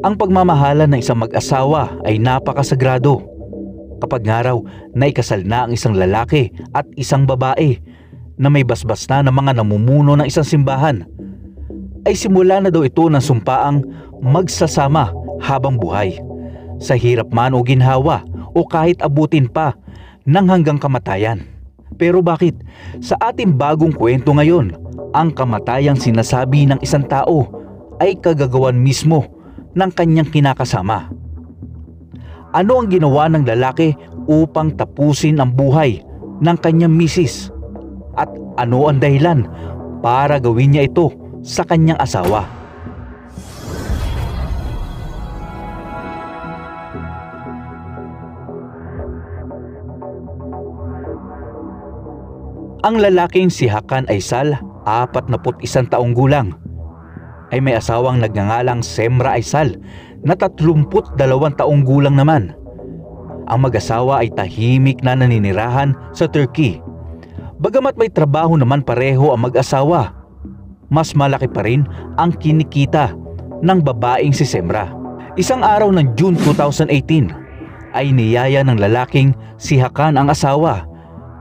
Ang pagmamahalan ng isang mag-asawa ay napakasagrado. Kapag nga raw naikasal na ang isang lalaki at isang babae na may basbas na ng mga namumuno ng isang simbahan, ay simula na daw ito ng sumpaang magsasama habang buhay, sa hirap man o ginhawa o kahit abutin pa ng hanggang kamatayan. Pero bakit sa ating bagong kwento ngayon, ang kamatayang sinasabi ng isang tao ay kagagawan mismo ng kanyang kinakasama? Ano ang ginawa ng lalaki upang tapusin ang buhay ng kanyang misis? At ano ang dahilan para gawin niya ito sa kanyang asawa? Ang lalaking si Hakan Aysal, 41 taong gulang, ay may asawang nagngangalang Semra Aysal na 32 taong gulang naman. Ang mag-asawa ay tahimik na naninirahan sa Turkey. Bagamat may trabaho naman pareho ang mag-asawa, mas malaki pa rin ang kinikita ng babaeng si Semra. Isang araw ng June 2018 ay niyaya ng lalaking si Hakan ang asawa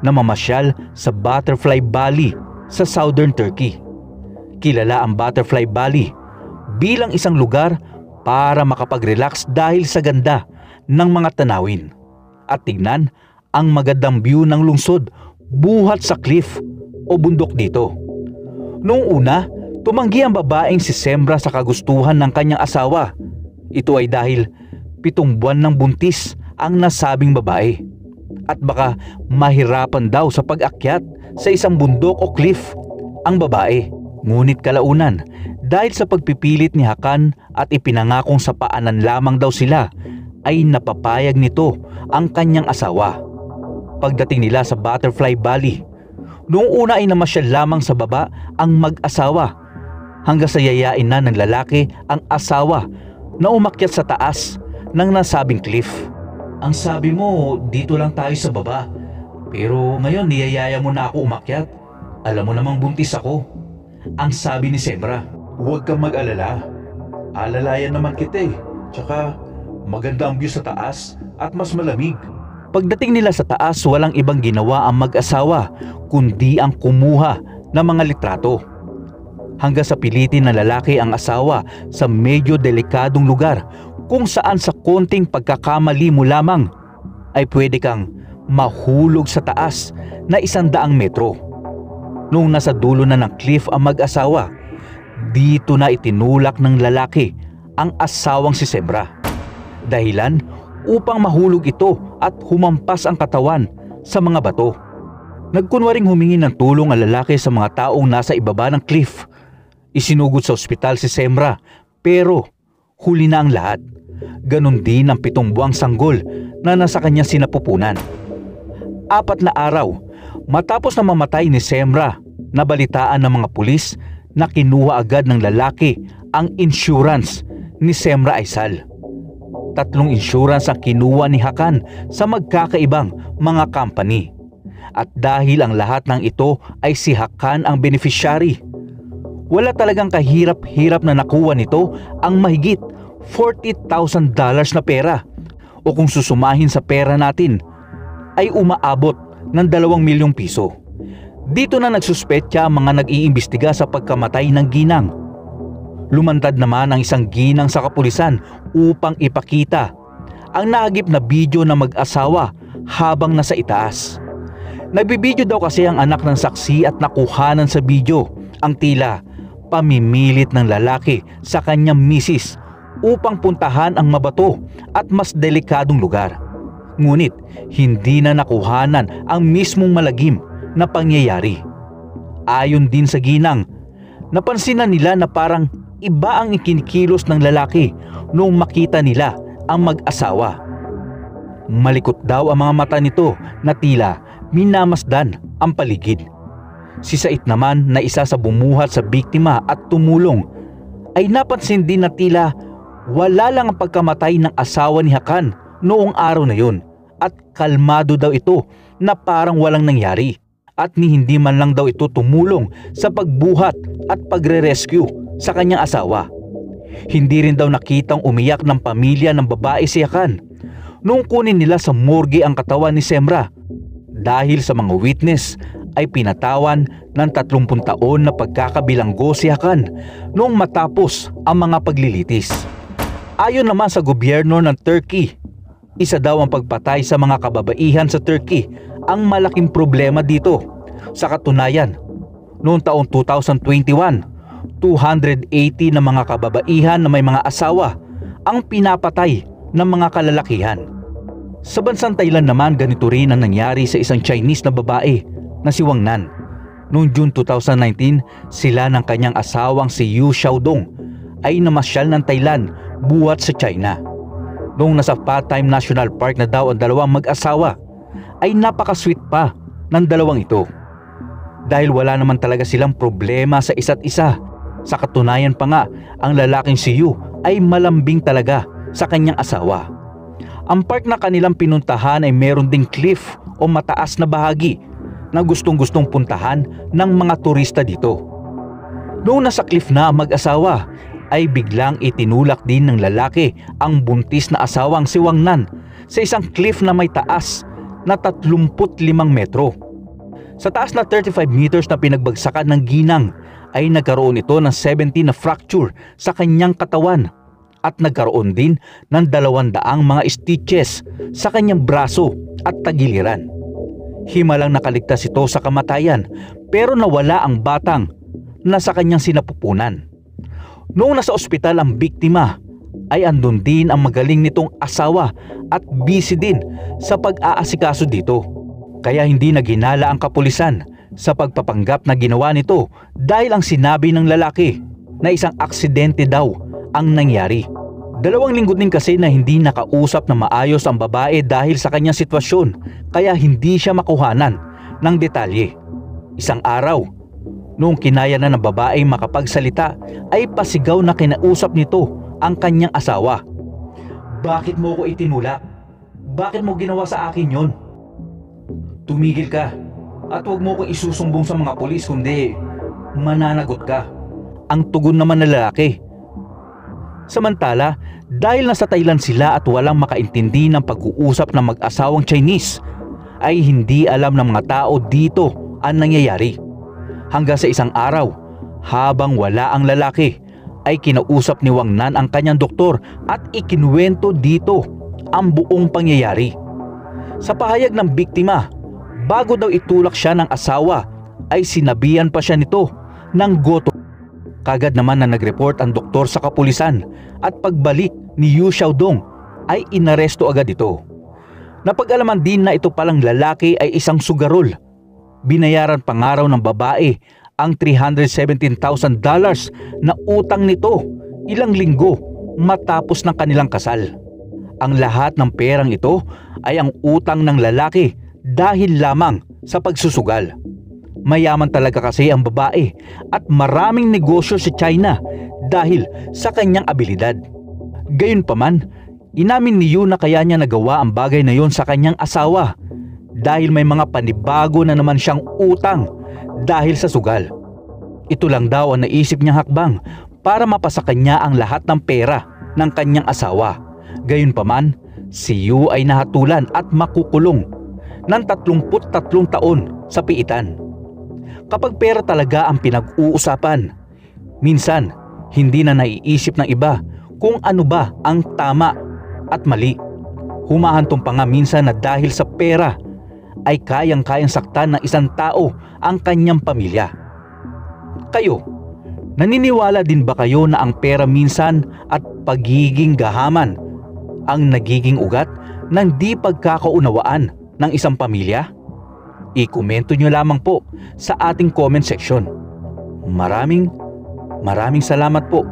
na mamasyal sa Butterfly Valley sa Southern Turkey. Kilala ang Butterfly Valley bilang isang lugar para makapag-relax dahil sa ganda ng mga tanawin at tignan ang magandang view ng lungsod buhat sa cliff o bundok dito. Noong una, tumanggi ang babaeng si Semra sa kagustuhan ng kanyang asawa. Ito ay dahil 7 buwan ng buntis ang nasabing babae at baka mahirapan daw sa pag-akyat sa isang bundok o cliff ang babae. Ngunit kalaunan, dahil sa pagpipilit ni Hakan at ipinangakong sa paanan lamang daw sila, ay napapayag nito ang kanyang asawa. Pagdating nila sa Butterfly Valley, noong una ay namasyal lamang sa baba ang mag-asawa hanggang sa yayain na ng lalaki ang asawa na umakyat sa taas ng nasabing cliff. Ang sabi mo, dito lang tayo sa baba. Pero ngayon niyayaya mo na ako umakyat. Alam mo namang buntis ako. Ang sabi ni Semra. Huwag kang mag-alala. Alalayan naman kita eh. Tsaka maganda ang view sa taas at mas malamig. Pagdating nila sa taas, walang ibang ginawa ang mag-asawa kundi ang kumuha ng mga litrato. Hanggang sa pilitin ng lalaki ang asawa sa medyo delikadong lugar kung saan sa konting pagkakamali mo lamang ay pwede kang mahulog sa taas na 100 metro. Noong nasa dulo na ng cliff ang mag-asawa, dito na itinulak ng lalaki ang asawang si Semra. Dahilan upang mahulog ito at humampas ang katawan sa mga bato. Nagkunwaring humingi ng tulong ang lalaki sa mga taong nasa ibaba ng cliff. Isinugod sa ospital si Semra pero huli na ang lahat. Ganon din ang 7 buwang sanggol na nasa kanya sinapupunan. 4 na araw matapos na mamatay ni Semra, nabalitaan ng mga pulis na kinuha agad ng lalaki ang insurance ni Semra Aysal. 3 insurance ang kinuha ni Hakan sa magkakaibang mga company. At dahil ang lahat ng ito ay si Hakan ang beneficiary, wala talagang kahirap-hirap na nakuha nito ang mahigit $40,000 na pera, o kung susumahin sa pera natin ay umaabot ng 2 milyong piso. Dito na nagsuspetya ang mga nag-iimbestiga sa pagkamatay ng ginang. Lumantad naman ang isang ginang sa kapulisan upang ipakita ang nahagip na video ng mag-asawa habang nasa itaas. Nagbibideo daw kasi ang anak ng saksi at nakuhanan sa video ang tila pamimilit ng lalaki sa kanyang misis upang puntahan ang mabato at mas delikadong lugar. Ngunit hindi na nakuhanan ang mismong malagim na pangyayari. Ayon din sa ginang, napansin na nila na parang iba ang ikinikilos ng lalaki noong makita nila ang mag-asawa. Malikot daw ang mga mata nito na tila minamasdan ang paligid. Si Sait naman na isa sa bumuhat sa biktima at tumulong ay napansin din na tila wala lang ang pagkamatay ng asawa ni Hakan noong araw na yun at kalmado daw ito na parang walang nangyari at ni hindi man lang daw ito tumulong sa pagbuhat at pagre-rescue sa kanyang asawa. Hindi rin daw nakitang umiyak ng pamilya ng babae si Hakan noong kunin nila sa morgue ang katawan ni Semra. Dahil sa mga witness ay pinatawan ng 30 taon na pagkakabilanggo si Hakan noong matapos ang mga paglilitis. Ayon naman sa gobyerno ng Turkey, isa daw ang pagpatay sa mga kababaihan sa Turkey ang malaking problema dito. Sa katunayan, noong taong 2021, 280 na mga kababaihan na may mga asawa ang pinapatay ng mga kalalakihan. Sa bansang Thailand naman, ganito rin ang nangyari sa isang Chinese na babae na si Wang Nan. Noong June 2019, sila ng kanyang asawang si Yu Xiaodong ay namasyal ng Thailand buhat sa China. Noong nasa Pattaya National Park na daw ang dalawang mag-asawa, ay napaka-sweet pa ng dalawang ito. Dahil wala naman talaga silang problema sa isa't isa. Sa katunayan pa nga, ang lalaking si Yu ay malambing talaga sa kanyang asawa. Ang park na kanilang pinuntahan ay meron ding cliff o mataas na bahagi na gustong-gustong puntahan ng mga turista dito. Noong nasa cliff na ang mag-asawa, ay biglang itinulak din ng lalaki ang buntis na asawang si Wang Nan sa isang cliff na may taas na 35 metro. Sa taas na 35 meters na pinagbagsakan ng ginang ay nagkaroon ito ng 70 na fracture sa kanyang katawan at nagkaroon din ng 200 mga stitches sa kanyang braso at tagiliran. Himalang nakaligtas ito sa kamatayan pero nawala ang batang na sa kanyang sinapupunan. Noong nasa ospital ang biktima ay andun din ang magaling nitong asawa at busy din sa pag-aasikaso dito. Kaya hindi naghinala ang kapulisan sa pagpapanggap na ginawa nito dahil ang sinabi ng lalaki na isang aksidente daw ang nangyari. 2 linggo din kasi na hindi nakausap na maayos ang babae dahil sa kanyang sitwasyon kaya hindi siya makuhanan ng detalye. Isang araw, noong kinaya na ng babae makapagsalita ay pasigaw na kinausap nito ang kanyang asawa. "Bakit mo ko itinulak? Bakit mo ginawa sa akin yon? Tumigil ka at huwag mo ko isusumbong sa mga pulis kundi mananagot ka." Ang tugon naman ng lalaki. Samantala, dahil nasa Thailand sila at walang makaintindi ng pag-uusap ng mag-asawang Chinese, ay hindi alam ng mga tao dito ang nangyayari. Hanggang sa isang araw, habang wala ang lalaki, ay kinausap ni Wang Nan ang kanyang doktor at ikinuwento dito ang buong pangyayari. Sa pahayag ng biktima, bago daw itulak siya ng asawa, ay sinabihan pa siya nito ng goto. Kagad naman na nag-report ang doktor sa kapulisan at pagbalik ni Yu Xiaodong ay inaresto agad ito. Napag-alaman din na ito palang lalaki ay isang sugarol. Binayaran pa nga raw ng babae ang $317,000 na utang nito ilang linggo matapos ng kanilang kasal. Ang lahat ng perang ito ay ang utang ng lalaki dahil lamang sa pagsusugal. Mayaman talaga kasi ang babae at maraming negosyo sa China dahil sa kanyang abilidad. Gayunpaman, inamin ni Yu na kaya niya nagawa ang bagay na yon sa kanyang asawa dahil may mga panibago na naman siyang utang dahil sa sugal. Ito lang daw ang naisip niyang hakbang para mapasa kanya ang lahat ng pera ng kanyang asawa. Gayunpaman, si Yu ay nahatulan at makukulong ng 33 taon sa piitan. Kapag pera talaga ang pinag-uusapan, minsan hindi na naiisip ng iba kung ano ba ang tama at mali. Humahantong pa nga minsan na dahil sa pera ay kayang-kayang saktan ng isang tao ang kanyang pamilya. Kayo, naniniwala din ba kayo na ang pera minsan at pagiging gahaman ang nagiging ugat ng di pagkakaunawaan ng isang pamilya? I-komento nyo lamang po sa ating comment section. Maraming salamat po.